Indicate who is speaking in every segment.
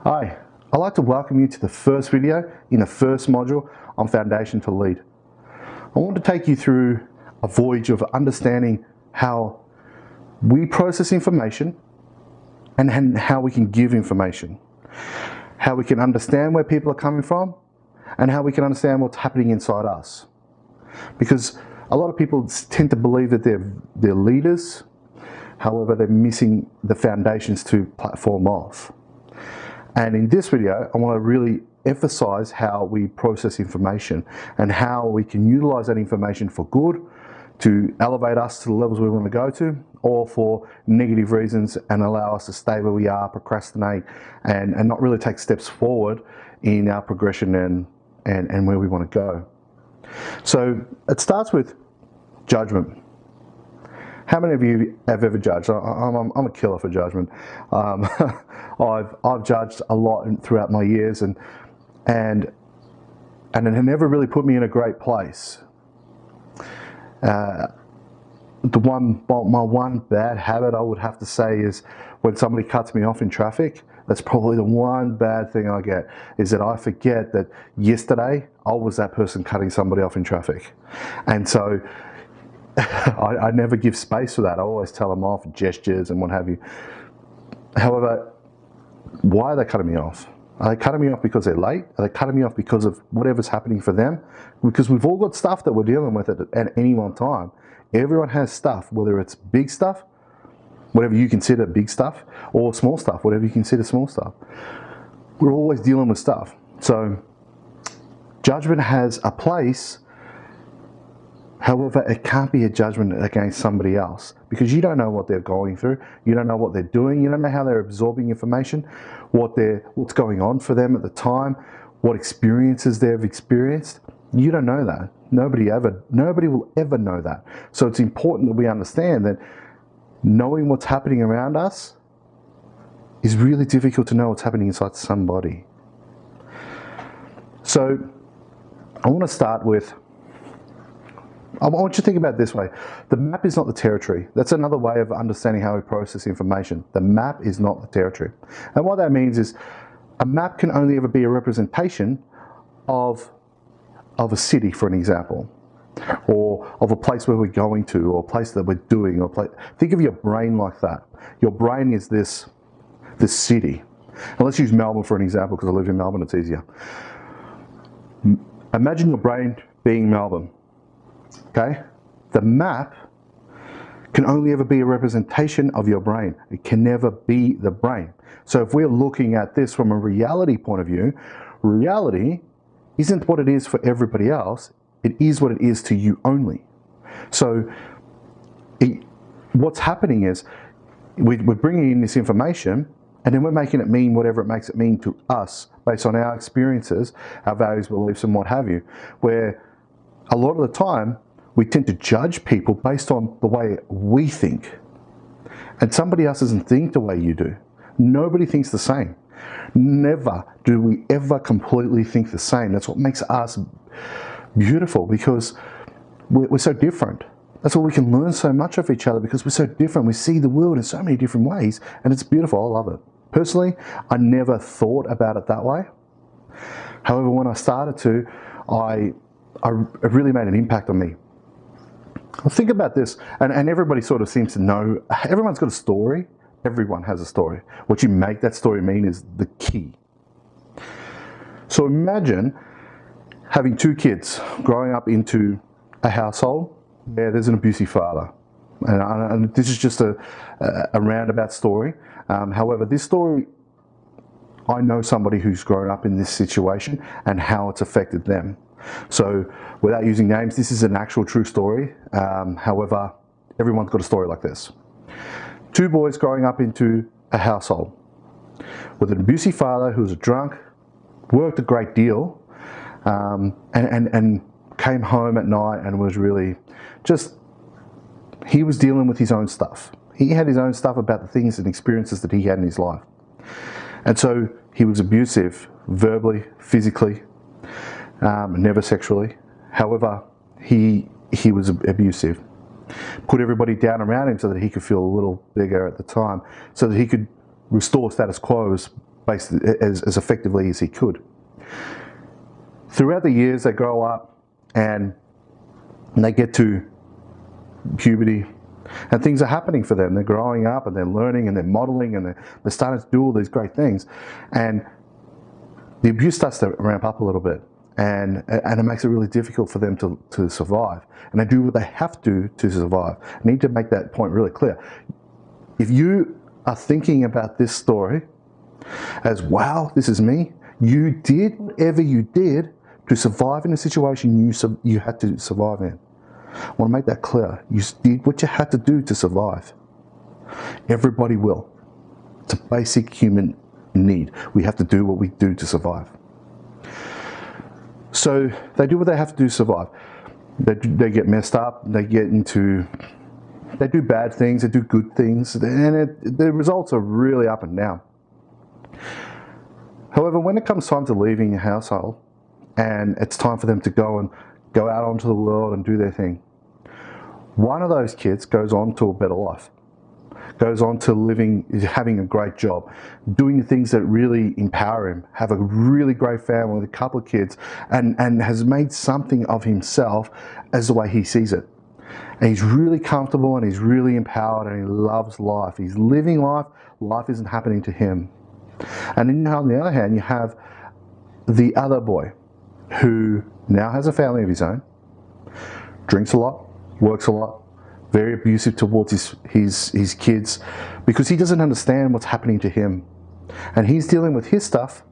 Speaker 1: Hi, I'd like to welcome you to the first video in the first module on Foundation to Lead. I want to take you through a voyage of understanding how we process information and how we can give information, how we can understand where people are coming from, and how we can understand what's happening inside us. Because a lot of people tend to believe that they're leaders, however they're missing the foundations to platform off. And in this video, I want to really emphasize how we process information and how we can utilize that information for good, to elevate us to the levels we want to go to, or for negative reasons and allow us to stay where we are, procrastinate, and not really take steps forward in our progression and where we want to go. So it starts with judgment. How many of you have ever judged? I'm a killer for judgment. I've judged a lot throughout my years, and it had never really put me in a great place. My one bad habit I would have to say is when somebody cuts me off in traffic. That's probably the one bad thing I get, is that I forget that yesterday I was that person cutting somebody off in traffic, and so I never give space for that. I always tell them off, gestures and what have you. However, why are they cutting me off? Are they cutting me off because they're late? Are they cutting me off because of whatever's happening for them? Because we've all got stuff that we're dealing with at any one time. Everyone has stuff, whether it's big stuff, whatever you consider big stuff, or small stuff, whatever you consider small stuff. We're always dealing with stuff. So judgment has a place. However, it can't be a judgment against somebody else, because you don't know what they're going through. You don't know what they're doing. You don't know how they're absorbing information, what's going on for them at the time, what experiences they've experienced. You don't know that. Nobody will ever know that. So it's important that we understand that knowing what's happening around us is really difficult to know what's happening inside somebody. So I want to start with, I want you to think about it this way. The map is not the territory. That's another way of understanding how we process information. The map is not the territory. And what that means is a map can only ever be a representation of a city, for an example, or of a place where we're going to, or a place that we're doing, or think of your brain like that. Your brain is this city. And let's use Melbourne for an example, because I live in Melbourne, it's easier. Imagine your brain being Melbourne. Okay? The map can only ever be a representation of your brain. It can never be the brain. So if we're looking at this from a reality point of view, reality isn't what it is for everybody else. It is what it is to you only. So what's happening is we're bringing in this information, and then we're making it mean whatever it makes it mean to us based on our experiences, our values, beliefs, and what have you. Where a lot of the time, we tend to judge people based on the way we think. And somebody else doesn't think the way you do. Nobody thinks the same. Never do we ever completely think the same. That's what makes us beautiful, because we're so different. That's why we can learn so much of each other, because we're so different. We see the world in so many different ways, and it's beautiful. I love it. Personally, I never thought about it that way. However, when I started to, it really made an impact on me. Well, think about this, and everybody sort of seems to know, everyone's got a story. Everyone has a story. What you make that story mean is the key. So imagine having two kids growing up into a household where there's an abusive father. And this is just a roundabout story. However, this story, I know somebody who's grown up in this situation and how it's affected them. So without using names, this is an actual true story. However, everyone's got a story like this. Two boys growing up into a household with an abusive father who was a drunk, worked a great deal, and came home at night and was really he was dealing with his own stuff. He had his own stuff about the things and experiences that he had in his life. And so he was abusive, verbally, physically, never sexually. However, he was abusive. Put everybody down around him so that he could feel a little bigger at the time, so that he could restore status quo as effectively as he could. Throughout the years, they grow up and they get to puberty, and things are happening for them. They're growing up and they're learning and they're modeling and they're starting to do all these great things. And the abuse starts to ramp up a little bit, and it makes it really difficult for them to survive. And they do what they have to survive. I need to make that point really clear. If you are thinking about this story as, wow, this is me, you did whatever you did to survive in a situation you had to survive in. I want to make that clear. You did what you had to do to survive. Everybody will. It's a basic human need. We have to do what we do to survive. So they do what they have to do to survive. They get messed up. They do bad things. They do good things, and the results are really up and down. However, when it comes time to leaving your household, and it's time for them to go out onto the world and do their thing, one of those kids goes on to a better life, goes on to having a great job, doing the things that really empower him, have a really great family with a couple of kids, and has made something of himself as the way he sees it. And he's really comfortable and he's really empowered and he loves life. He's living life. Life isn't happening to him. And then on the other hand, you have the other boy who now has a family of his own, drinks a lot, works a lot, very abusive towards his kids, because he doesn't understand what's happening to him. And he's dealing with his stuff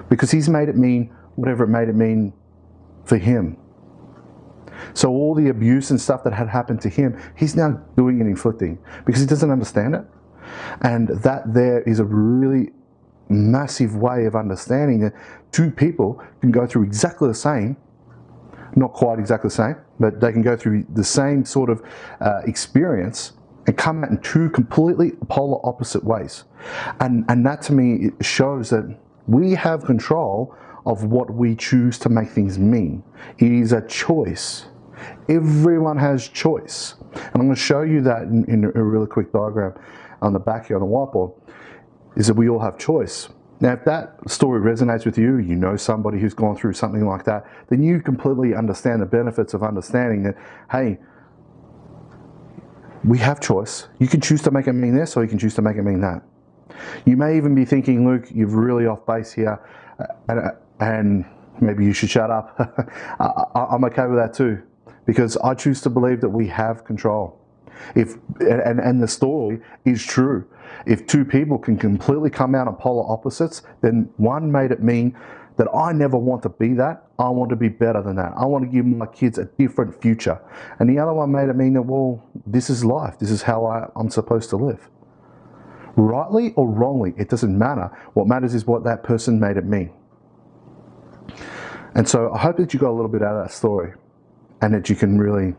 Speaker 1: because he's made it mean whatever it made it mean for him. So all the abuse and stuff that had happened to him, he's now doing and inflicting because he doesn't understand it. And that there is a really massive way of understanding that two people can go through exactly the same, not quite exactly the same, but they can go through the same sort of experience and come out in two completely polar opposite ways. And that to me shows that we have control of what we choose to make things mean. It is a choice. Everyone has choice. And I'm going to show you that in a really quick diagram on the back here on the whiteboard, is that we all have choice. Now, if that story resonates with you, you know somebody who's gone through something like that, then you completely understand the benefits of understanding that, hey, we have choice. You can choose to make it mean this, or you can choose to make it mean that. You may even be thinking, Luke, you're really off base here, and maybe you should shut up. I'm okay with that too, because I choose to believe that we have control. And the story is true. If two people can completely come out on polar opposites, then one made it mean that I never want to be that. I want to be better than that. I want to give my kids a different future. And the other one made it mean that, well, this is life. This is how I'm supposed to live. Rightly or wrongly, it doesn't matter. What matters is what that person made it mean. And so I hope that you got a little bit out of that story and that you can really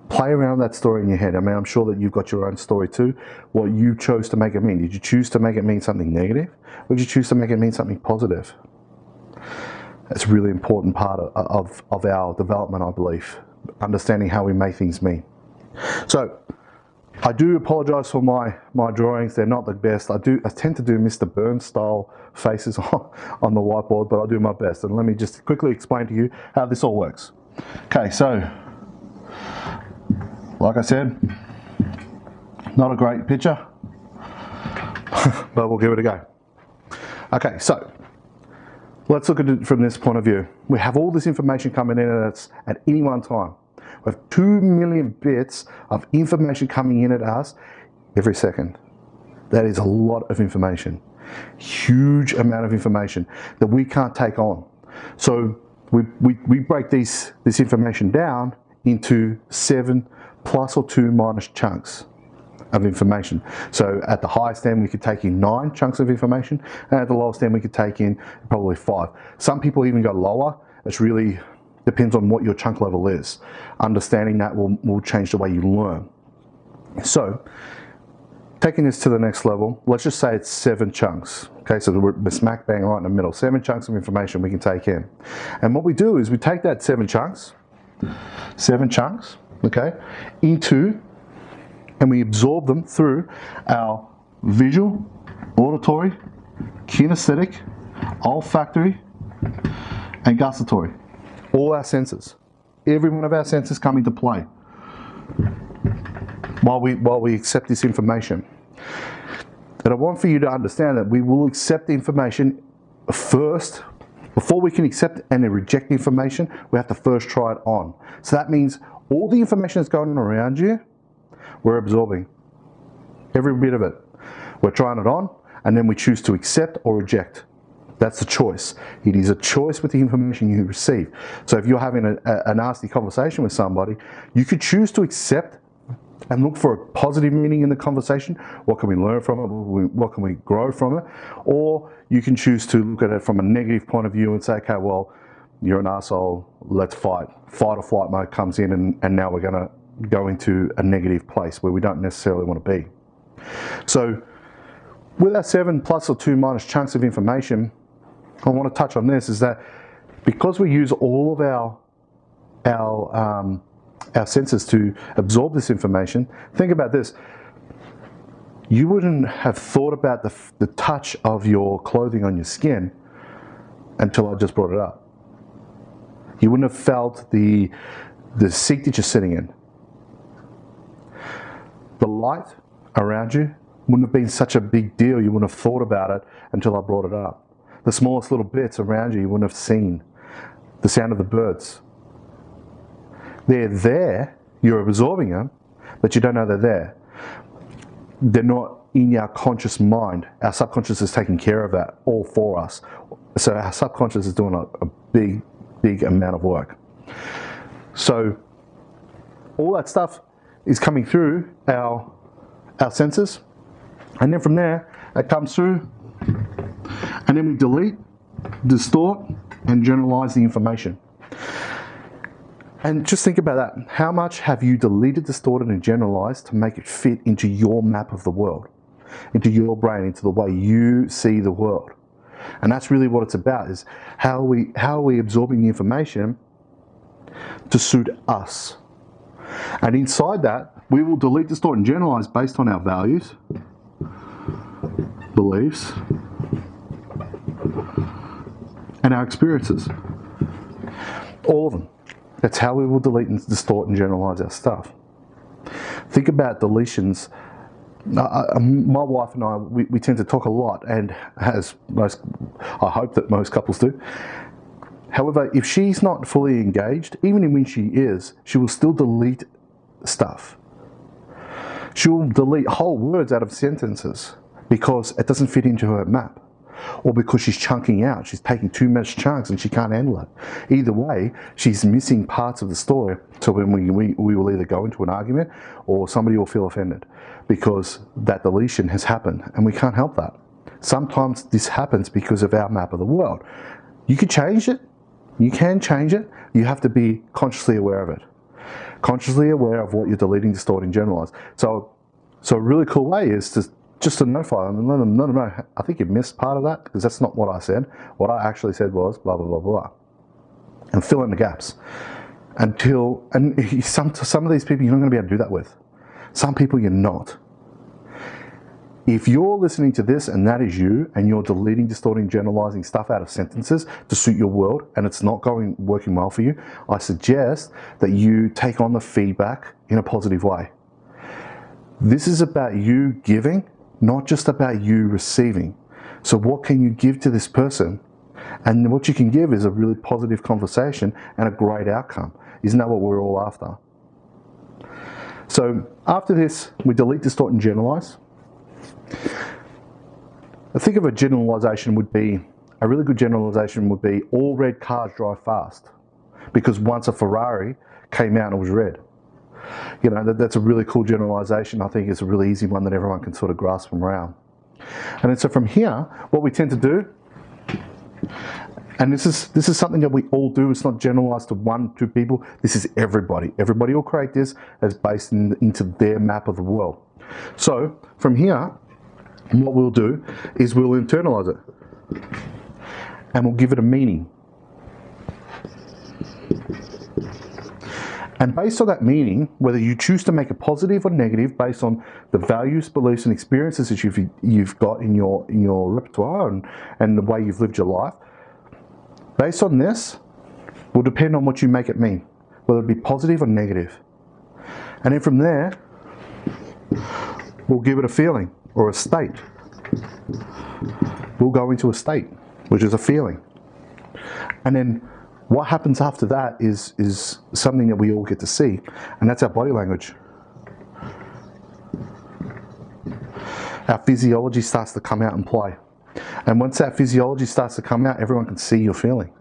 Speaker 1: play around that story in your head. I mean, I'm sure that you've got your own story too. What you chose to make it mean. Did you choose to make it mean something negative? Or did you choose to make it mean something positive? That's a really important part of our development, I believe. Understanding how we make things mean. So, I do apologise for my drawings. They're not the best. I tend to do Mr. Burns style faces on the whiteboard, but I'll do my best. And let me just quickly explain to you how this all works. Okay, so like I said, not a great picture, but we'll give it a go. Okay, so let's look at it from this point of view. We have all this information coming in at any one time. We have 2 million bits of information coming in at us every second. That is a lot of information. Huge amount of information that we can't take on. So we break this information down into 7 plus or 2 minus chunks of information. So at the highest end we could take in 9 chunks of information, and at the lowest end we could take in probably 5. Some people even go lower. It's really depends on what your chunk level is. Understanding that will change the way you learn. So taking this to the next level, let's just say it's 7 chunks. Okay, so we're smack bang right in the middle. 7 chunks of information we can take in. And what we do is we take that 7 chunks, okay, and we absorb them through our visual, auditory, kinesthetic, olfactory, and gustatory. All our senses. Every one of our senses come into play while we accept this information. And I want for you to understand that we will accept the information first. Before we can accept and reject the information, we have to first try it on. So that means all the information that's going on around you, we're absorbing. Every bit of it. We're trying it on, and then we choose to accept or reject. That's the choice. It is a choice with the information you receive. So if you're having a nasty conversation with somebody, you could choose to accept and look for a positive meaning in the conversation. What can we learn from it? What can we grow from it? Or you can choose to look at it from a negative point of view and say, okay, well, you're an asshole, let's fight. Fight or flight mode comes in, and now we're going to go into a negative place where we don't necessarily want to be. So with our 7 plus or 2 minus chunks of information, I want to touch on this, is that because we use all of our senses to absorb this information, think about this. You wouldn't have thought about the touch of your clothing on your skin until I just brought it up. You wouldn't have felt the seat that you're sitting in. The light around you wouldn't have been such a big deal. You wouldn't have thought about it until I brought it up. The smallest little bits around you wouldn't have seen. The sound of the birds. They're there, you're absorbing them, but you don't know they're there. They're not in our conscious mind. Our subconscious is taking care of that all for us. So our subconscious is doing a big amount of work. So all that stuff is coming through our senses, and then from there it comes through, and then we delete, distort, and generalize the information. And just think about that. How much have you deleted, distorted, and generalized to make it fit into your map of the world, into your brain, into the way you see the world? And that's really what it's about, is how are we absorbing the information to suit us. And inside that, we will delete, distort, and generalize based on our values, beliefs, and our experiences. All of them. That's how we will delete and distort and generalize our stuff. Think about deletions. My wife and I, we tend to talk a lot, and I hope that most couples do. However, if she's not fully engaged, even when she is, she will still delete stuff. She will delete whole words out of sentences because it doesn't fit into her map. Or because she's chunking out, she's taking too much chunks and she can't handle it. Either way, she's missing parts of the story. So when we will either go into an argument or somebody will feel offended because that deletion has happened, and we can't help that. Sometimes this happens because of our map of the world. You can change it. You can change it. You have to be consciously aware of it. Consciously aware of what you're deleting, distorting, generalize. So a really cool way is just to notify them and let them know, no, I think you missed part of that, because that's not what I said. What I actually said was blah, blah, blah, blah. And fill in the gaps. And some of these people you're not going to be able to do that with. Some people you're not. If you're listening to this and that is you, and you're deleting, distorting, generalizing stuff out of sentences to suit your world, and it's not working well for you, I suggest that you take on the feedback in a positive way. This is about you giving, not just about you receiving. So what can you give to this person? And what you can give is a really positive conversation and a great outcome. Isn't that what we're all after? So after this, we delete, distort, and generalize. I think of a really good generalization would be all red cars drive fast. Because once a Ferrari came out and it was red. You know, that's a really cool generalization. I think it's a really easy one that everyone can sort of grasp from around. And then so from here, what we tend to do, and this is something that we all do, it's not generalized to 1, 2 people, this is everybody. Everybody will create this as based into their map of the world. So from here, what we'll do is we'll internalize it. And we'll give it a meaning. And based on that meaning, whether you choose to make it positive or negative based on the values, beliefs and experiences that you've got in your repertoire and the way you've lived your life, based on this will depend on what you make it mean, whether it be positive or negative. And then from there, we'll give it a feeling or a state. We'll go into a state, which is a feeling. And then what happens after that is something that we all get to see, and that's our body language. Our physiology starts to come out and play. And once that physiology starts to come out, everyone can see your feeling.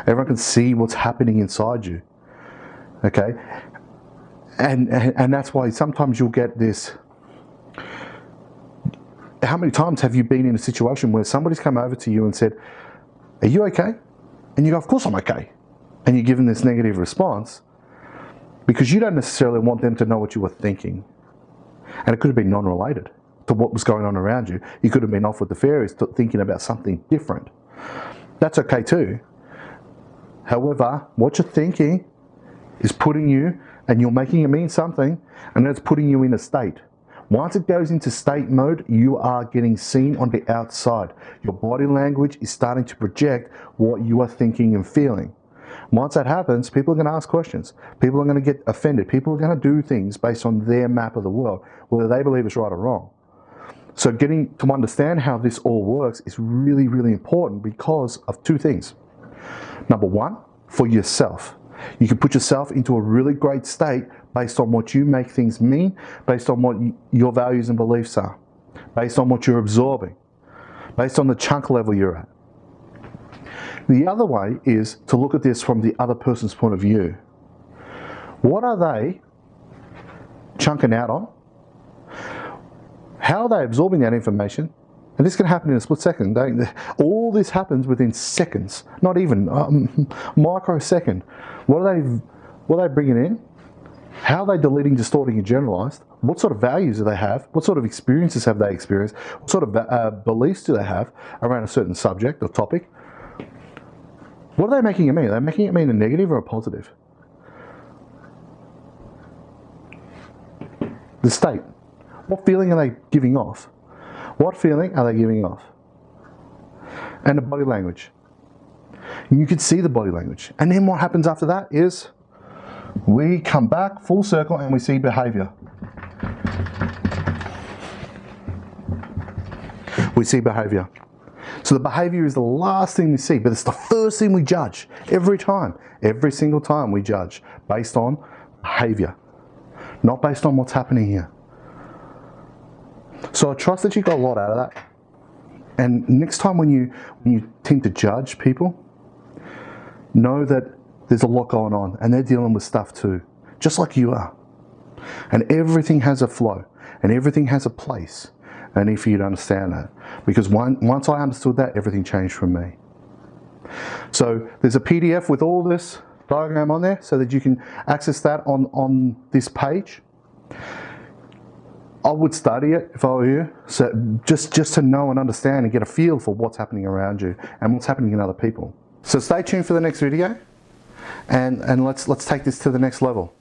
Speaker 1: Everyone can see what's happening inside you. Okay? And that's why sometimes you'll get this. How many times have you been in a situation where somebody's come over to you and said, "Are you okay?" And you go, "Of course I'm okay." And you're given this negative response because you don't necessarily want them to know what you were thinking. And it could have been non-related to what was going on around you. You could have been off with the fairies thinking about something different. That's okay too. However, what you're thinking is putting you, and you're making it mean something, and that's putting you in a state. Once it goes into state mode, you are getting seen on the outside. Your body language is starting to project what you are thinking and feeling. Once that happens, people are going to ask questions. People are going to get offended. People are going to do things based on their map of the world, whether they believe it's right or wrong. So getting to understand how this all works is really, really important because of two things. Number one, for yourself. You can put yourself into a really great state based on what you make things mean, based on what your values and beliefs are, based on what you're absorbing, based on the chunk level you're at. The other way is to look at this from the other person's point of view. What are they chunking out on? How are they absorbing that information? And this can happen in a split second. All this happens within seconds, not even microsecond. What are they bringing in? How are they deleting, distorting, and generalized? What sort of values do they have? What sort of experiences have they experienced? What sort of beliefs do they have around a certain subject or topic? What are they making it mean? Are they making it mean a negative or a positive? The state. What feeling are they giving off? What feeling are they giving off? And the body language. You can see the body language. And then what happens after that is we come back full circle and we see behaviour. We see behaviour. So the behaviour is the last thing we see, but it's the first thing we judge every time. Every single time we judge based on behaviour, not based on what's happening here. So I trust that you got a lot out of that. And next time when you tend to judge people, know that there's a lot going on and they're dealing with stuff too, just like you are. And everything has a flow and everything has a place. I need for you to understand that. Because once I understood that, everything changed for me. So there's a PDF with all this diagram on there so that you can access that on this page. I would study it if I were you, so just to know and understand and get a feel for what's happening around you and what's happening in other people. So stay tuned for the next video, and let's take this to the next level.